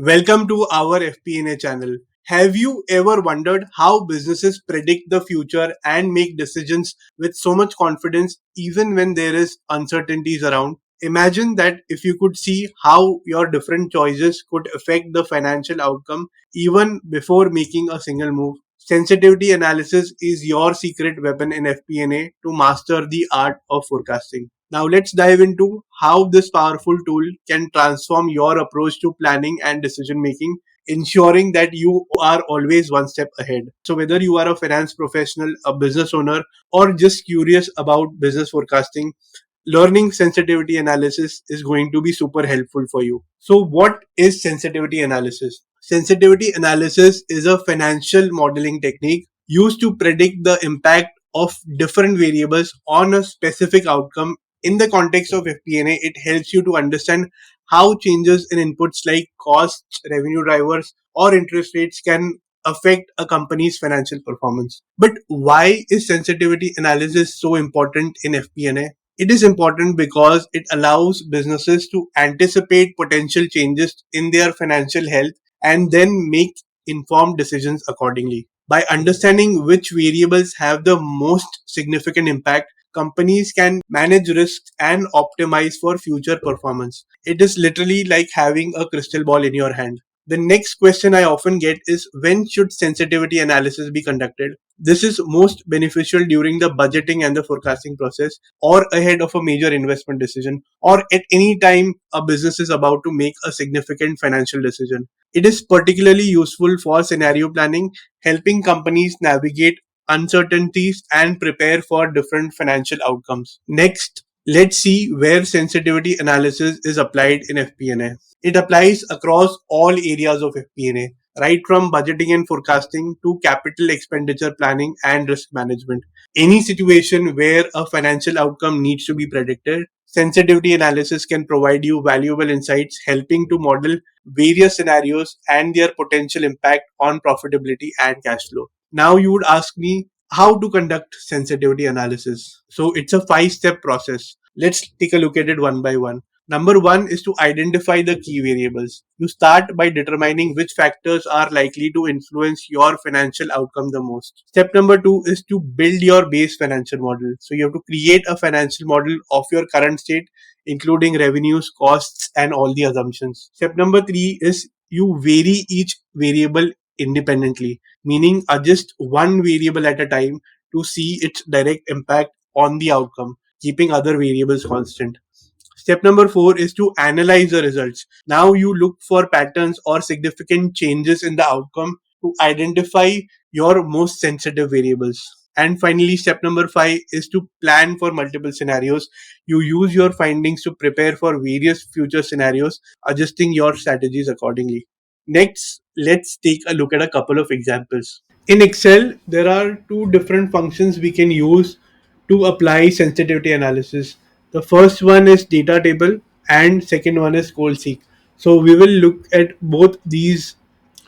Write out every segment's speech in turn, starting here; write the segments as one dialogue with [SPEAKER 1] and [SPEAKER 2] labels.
[SPEAKER 1] Welcome to our FP&A channel. Have you ever wondered how businesses predict the future and make decisions with so much confidence even when there is uncertainties around? Imagine that if you could see how your different choices could affect the financial outcome even before making a single move. Sensitivity analysis is your secret weapon in FP&A to master the art of forecasting. Now let's dive into how this powerful tool can transform your approach to planning and decision making, ensuring that you are always one step ahead. So whether you are a finance professional, a business owner, or just curious about business forecasting, learning sensitivity analysis is going to be super helpful for you. So what is sensitivity analysis? Sensitivity analysis is a financial modeling technique used to predict the impact of different variables on a specific outcome. In the context of FP&A, it helps you to understand how changes in inputs like costs, revenue drivers, or interest rates can affect a company's financial performance. But why is sensitivity analysis so important in FP&A? It is important because it allows businesses to anticipate potential changes in their financial health and then make informed decisions accordingly. By understanding which variables have the most significant impact, companies can manage risks and optimize for future performance. It is literally like having a crystal ball in your hand. The next question I often get is, when should sensitivity analysis be conducted? This is most beneficial during the budgeting and the forecasting process, or ahead of a major investment decision, or at any time a business is about to make a significant financial decision. It is particularly useful for scenario planning, helping companies navigate uncertainties and prepare for different financial outcomes. Next, let's see where sensitivity analysis is applied in FP&A. It applies across all areas of FP&A, right from budgeting and forecasting to capital expenditure planning and risk management. Any situation where a financial outcome needs to be predicted, sensitivity analysis can provide you valuable insights, helping to model various scenarios and their potential impact on profitability and cash flow. Now, you would ask me how to conduct sensitivity analysis. So, it's a 5 step process. Let's take a look at it one by one. Number one is to identify the key variables. You start by determining which factors are likely to influence your financial outcome the most. Step number two is to build your base financial model. So you have to create a financial model of your current state, including revenues, costs, and all the assumptions. Step number three is you vary each variable independently, meaning adjust one variable at a time to see its direct impact on the outcome, keeping other variables constant. Step number four is to analyze the results. Now you look for patterns or significant changes in the outcome to identify your most sensitive variables. And finally, step number five is to plan for multiple scenarios. You use your findings to prepare for various future scenarios, adjusting your strategies accordingly. Next, let's take a look at a couple of examples. In Excel, there are two different functions we can use to apply sensitivity analysis. The first one is data table and second one is goal seek. So we will look at both these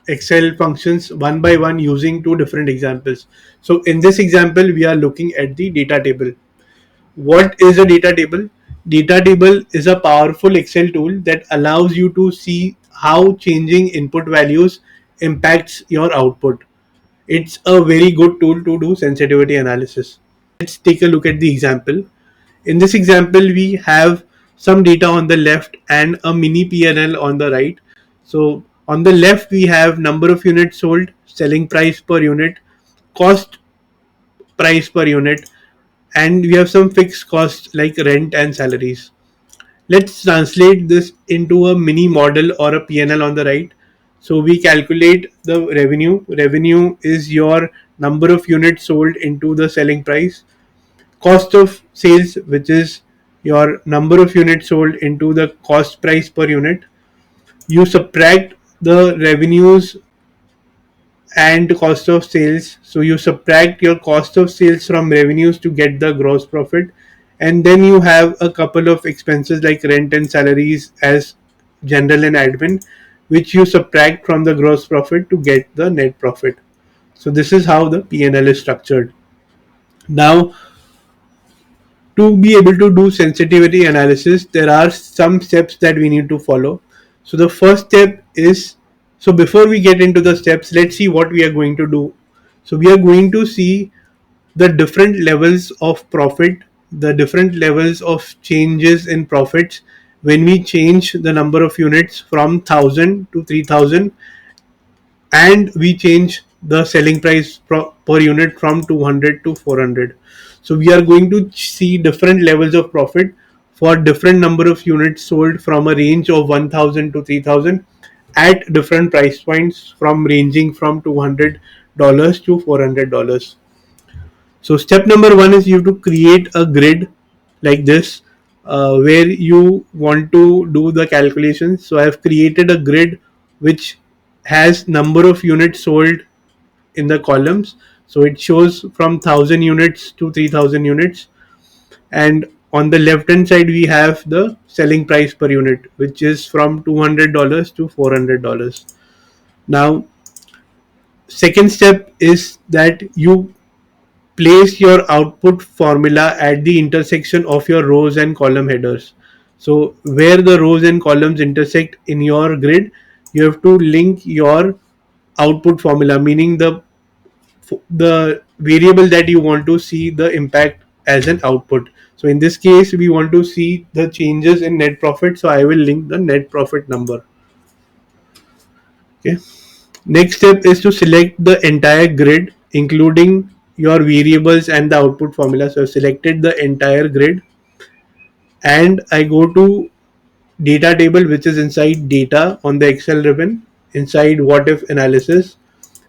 [SPEAKER 1] Excel functions one by one using two different examples. So in this example, we are looking at the data table. What is a data table? Data table is a powerful Excel tool that allows you to see how changing input values impacts your output. It's a very good tool to do sensitivity analysis. Let's take a look at the example. In this example, we have some data on the left and a mini P&L on the right. So on the left, we have number of units sold, selling price per unit, cost price per unit, and we have some fixed costs like rent and salaries. Let's translate this into a mini model or a P&L on the right. So we calculate the revenue. Revenue is your number of units sold into the selling price. Cost of sales, which is your number of units sold into the cost price per unit. You subtract the revenues and cost of sales. So you subtract your cost of sales from revenues to get the gross profit. And then you have a couple of expenses like rent and salaries as general and admin, which you subtract from the gross profit to get the net profit. So this is how the P&L is structured. Now, to be able to do sensitivity analysis, there are some steps that we need to follow. So the first step is So before we get into the steps, let's see what we are going to do. So we are going to see the different levels of profit, the different levels of changes in profits when we change the number of units from 1000 to 3000, and we change the selling price per unit from 200 to 400. So we are going to see different levels of profit for different number of units sold from a range of 1000 to 3000 at different price points from ranging from $200 to $400. So step number one is you to create a grid like this, where you want to do the calculations. So I have created a grid which has number of units sold in the columns. So it shows from 1000 units to 3000 units, and on the left hand side we have the selling price per unit, which is from $200 to $400. Now, second step is that you place your output formula at the intersection of your rows and column headers. So where the rows and columns intersect in your grid, you have to link your output formula, meaning the variable that you want to see the impact as an output. So in this case we want to see the changes in net profit, so I will link the net profit number. Okay. Next step is to select the entire grid, including your variables and the output formula. So I've selected the entire grid, and I go to data table, which is inside data on the Excel ribbon, inside what if analysis,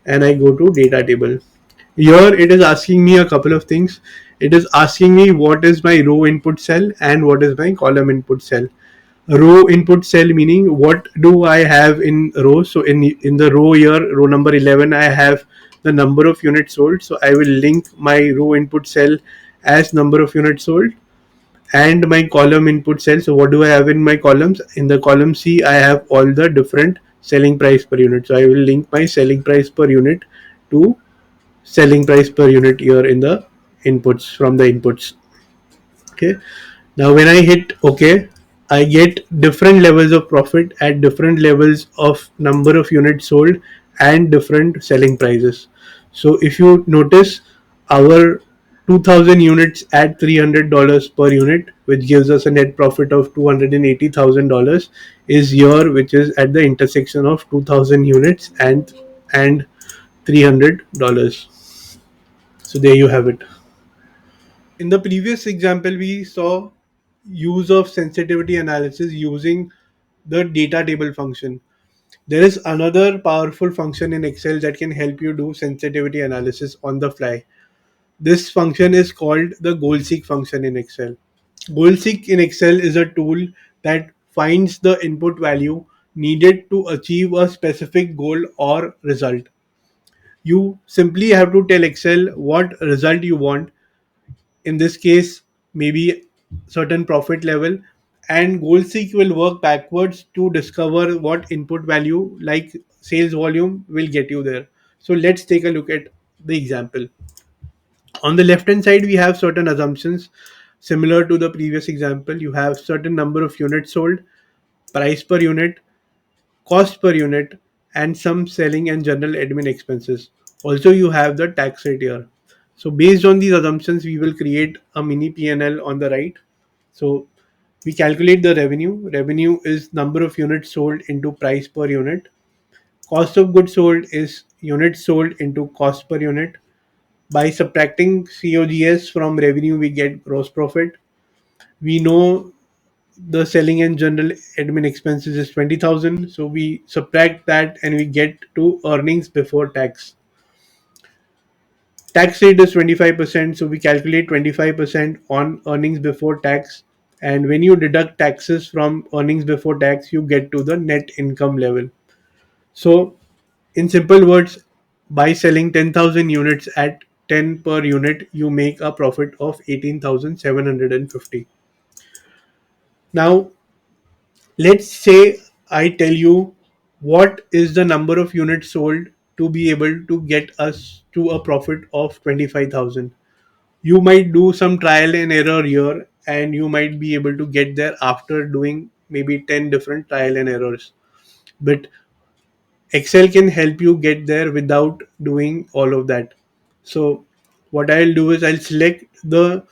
[SPEAKER 1] and I go to data table. Here it is asking me a couple of things. It is asking me what is my row input cell and what is my column input cell. Row input cell meaning what do I have in rows. So in the row here, row number 11, I have the number of units sold. So I will link my row input cell as number of units sold, and my column input cell. So what do I have in my columns? In the column C, I have all the different selling price per unit. So I will link my selling price per unit to selling price per unit here in the inputs from the inputs. Okay. Now when I hit OK, I get different levels of profit at different levels of number of units sold and different selling prices. So if you notice, our 2000 units at $300 per unit, which gives us a net profit of $280,000, is here, which is at the intersection of 2000 units and $300. So there you have it. In the previous example, we saw use of sensitivity analysis using the data table function. There is another powerful function in Excel that can help you do sensitivity analysis on the fly. This function is called the goal seek function in Excel. Goal seek in Excel is a tool that finds the input value needed to achieve a specific goal or result. You simply have to tell Excel what result you want, in this case maybe certain profit level, and goal seek will work backwards to discover what input value like sales volume will get you there. So let's take a look at the example. On the left hand side we have certain assumptions similar to the previous example. You have certain number of units sold, price per unit, cost per unit, and some selling and general admin expenses. Also, you have the tax rate here. So, based on these assumptions, we will create a mini P&L on the right. So, we calculate the revenue. Revenue is number of units sold into price per unit. Cost of goods sold is units sold into cost per unit. By subtracting COGS from revenue, we get gross profit. We know the selling and general admin expenses is 20,000, so we subtract that and we get to earnings before tax. Tax rate is 25%, so we calculate 25% on earnings before tax, and when you deduct taxes from earnings before tax you get to the net income level. So in simple words, by selling 10,000 units at 10 per unit you make a profit of 18,750. Now let's say I tell you what is the number of units sold to be able to get us to a profit of 25,000. You might do some trial and error here, and you might be able to get there after doing maybe 10 different trial and errors. But Excel can help you get there without doing all of that. So what I'll do is I'll select the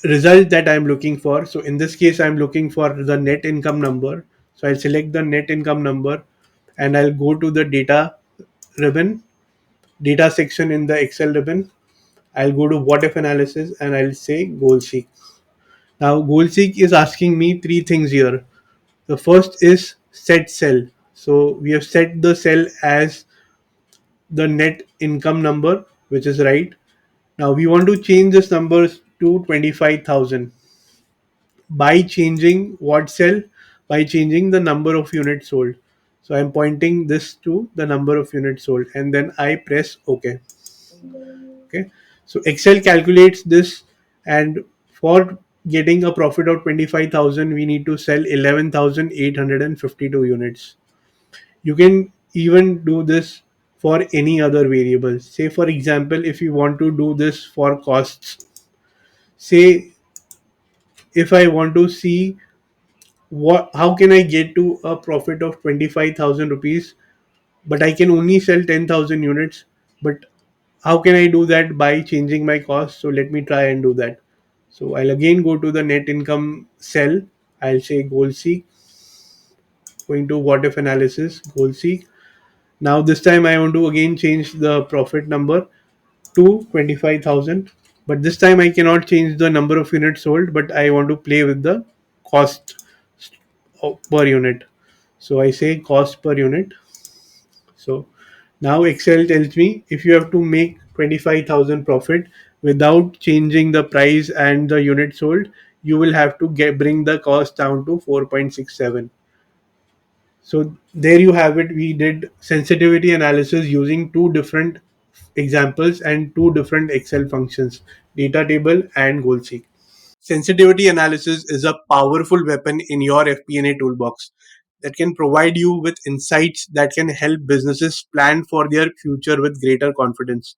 [SPEAKER 1] result that I'm looking for. So in this case, I'm looking for the net income number. So I'll select the net income number and I'll go to the data ribbon, data section in the Excel ribbon. I'll go to what if analysis and I'll say goal seek. Now goal seek is asking me three things here. The first is set cell. So we have set the cell as the net income number, which is right. Now we want to change this number to 25,000 by changing what cell? By changing the number of units sold. So I'm pointing this to the number of units sold and then I press OK. Okay. So Excel calculates this, and for getting a profit of 25,000, we need to sell 11,852 units. You can even do this for any other variable. Say, for example, if you want to do this for costs, say if I want to see what how can I get to a profit of 25,000 rupees, but I can only sell 10,000 units. But how can I do that? By changing my cost. So let me try and do that. So I'll again go to the net income cell. I'll say goal seek, going to what if analysis, goal seek. Now this time I want to again change the profit number to 25,000. But this time I cannot change the number of units sold, but I want to play with the cost per unit. So I say cost per unit. So now Excel tells me if you have to make 25,000 profit without changing the price and the unit sold, you will have to bring the cost down to 4.67. So there you have it. We did sensitivity analysis using two different examples and two different Excel functions, data table and goal seek. Sensitivity analysis is a powerful weapon in your FP&A toolbox that can provide you with insights that can help businesses plan for their future with greater confidence.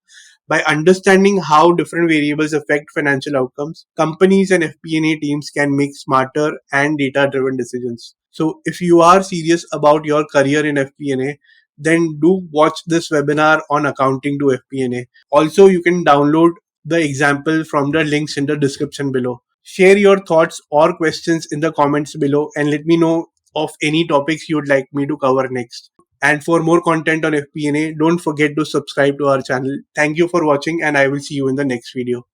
[SPEAKER 1] By understanding how different variables affect financial outcomes, companies and FP&A teams can make smarter and data driven decisions. So, if you are serious about your career in FP&A, then do watch this webinar on accounting to FP&A. Also, you can download the example from the links in the description below. Share your thoughts or questions in the comments below and let me know of any topics you'd like me to cover next. And for more content on FP&A, don't forget to subscribe to our channel. Thank you for watching and I will see you in the next video.